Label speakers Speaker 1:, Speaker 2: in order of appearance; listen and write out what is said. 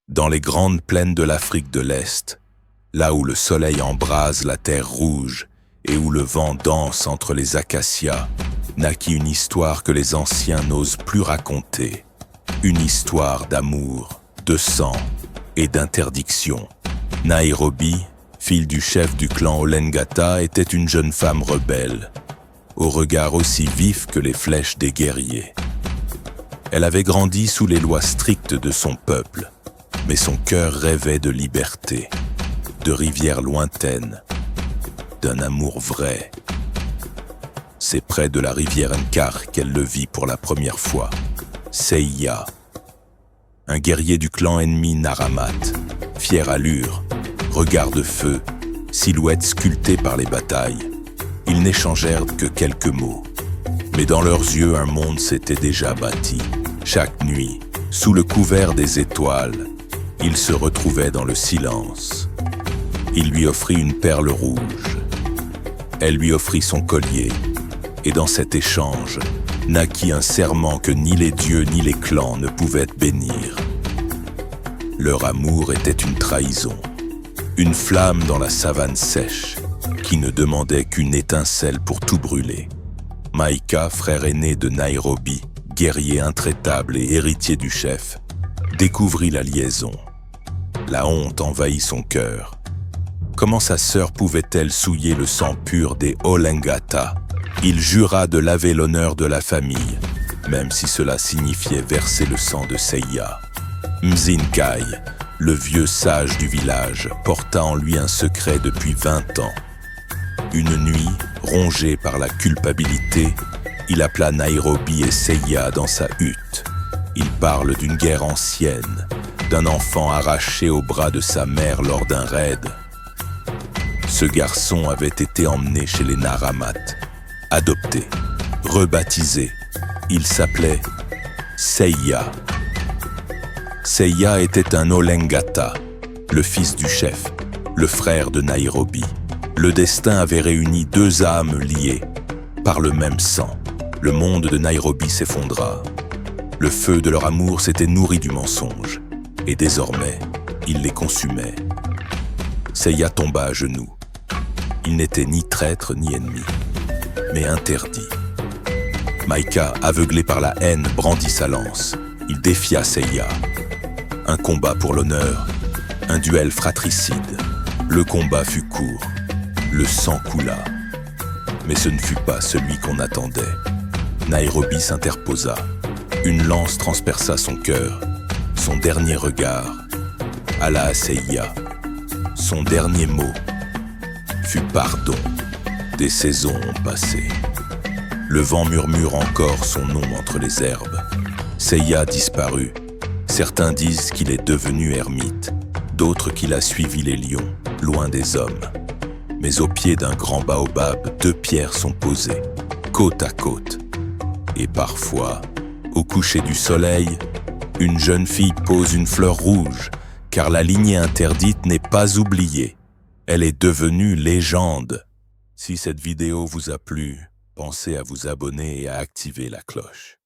Speaker 1: Dans les grandes plaines de l'Afrique de l'Est, là où le soleil embrase la terre rouge et où le vent danse entre les acacias, naquit une histoire que les anciens n'osent plus raconter. Une histoire d'amour, de sang et d'interdiction. Nairobi, fille du chef du clan Olengata, était une jeune femme rebelle, au regard aussi vif que les flèches des guerriers. Elle avait grandi sous les lois strictes de son peuple, mais son cœur rêvait de liberté, de rivières lointaines, d'un amour vrai. C'est près de la rivière Nkar qu'elle le vit pour la première fois. Seiya, un guerrier du clan ennemi Naramat, fière allure, regard de feu, silhouette sculptée par les batailles. Ils n'échangèrent que quelques mots, mais dans leurs yeux un monde s'était déjà bâti. Chaque nuit, sous le couvert des étoiles, ils se retrouvaient dans le silence. Il lui offrit une perle rouge. Elle lui offrit son collier, et dans cet échange, naquit un serment que ni les dieux ni les clans ne pouvaient bénir. Leur amour était une trahison, une flamme dans la savane sèche, qui ne demandait qu'une étincelle pour tout brûler. Maïka, frère aîné de Nairobi, guerrier intraitable et héritier du chef, découvrit la liaison. La honte envahit son cœur. Comment sa sœur pouvait-elle souiller le sang pur des Olengata? Il jura de laver l'honneur de la famille, même si cela signifiait verser le sang de Seiya. Mzinkai, le vieux sage du village, porta en lui un secret depuis 20 ans. Une nuit, rongé par la culpabilité, il appela Nairobi et Seiya dans sa hutte. Il parle d'une guerre ancienne, d'un enfant arraché au bras de sa mère lors d'un raid. Ce garçon avait été emmené chez les Naramat, adopté, rebaptisé. Il s'appelait Seiya. Seiya était un Olengata, le fils du chef, le frère de Nairobi. Le destin avait réuni deux âmes liées par le même sang. Le monde de Nairobi s'effondra. Le feu de leur amour s'était nourri du mensonge, et désormais, il les consumait. Seiya tomba à genoux. Il n'était ni traître ni ennemi, mais interdit. Maïka, aveuglé par la haine, brandit sa lance. Il défia Seiya. Un combat pour l'honneur, un duel fratricide. Le combat fut court, le sang coula. Mais ce ne fut pas celui qu'on attendait. Nairobi s'interposa. Une lance transperça son cœur. Son dernier regard alla à Seiya. Son dernier mot fut pardon. Des saisons ont passé. Le vent murmure encore son nom entre les herbes. Seiya disparut. Certains disent qu'il est devenu ermite, d'autres qu'il a suivi les lions, loin des hommes. Mais au pied d'un grand baobab, deux pierres sont posées, côte à côte. Et parfois, au coucher du soleil, une jeune fille pose une fleur rouge, car la lignée interdite n'est pas oubliée. Elle est devenue légende. Si cette vidéo vous a plu, pensez à vous abonner et à activer la cloche.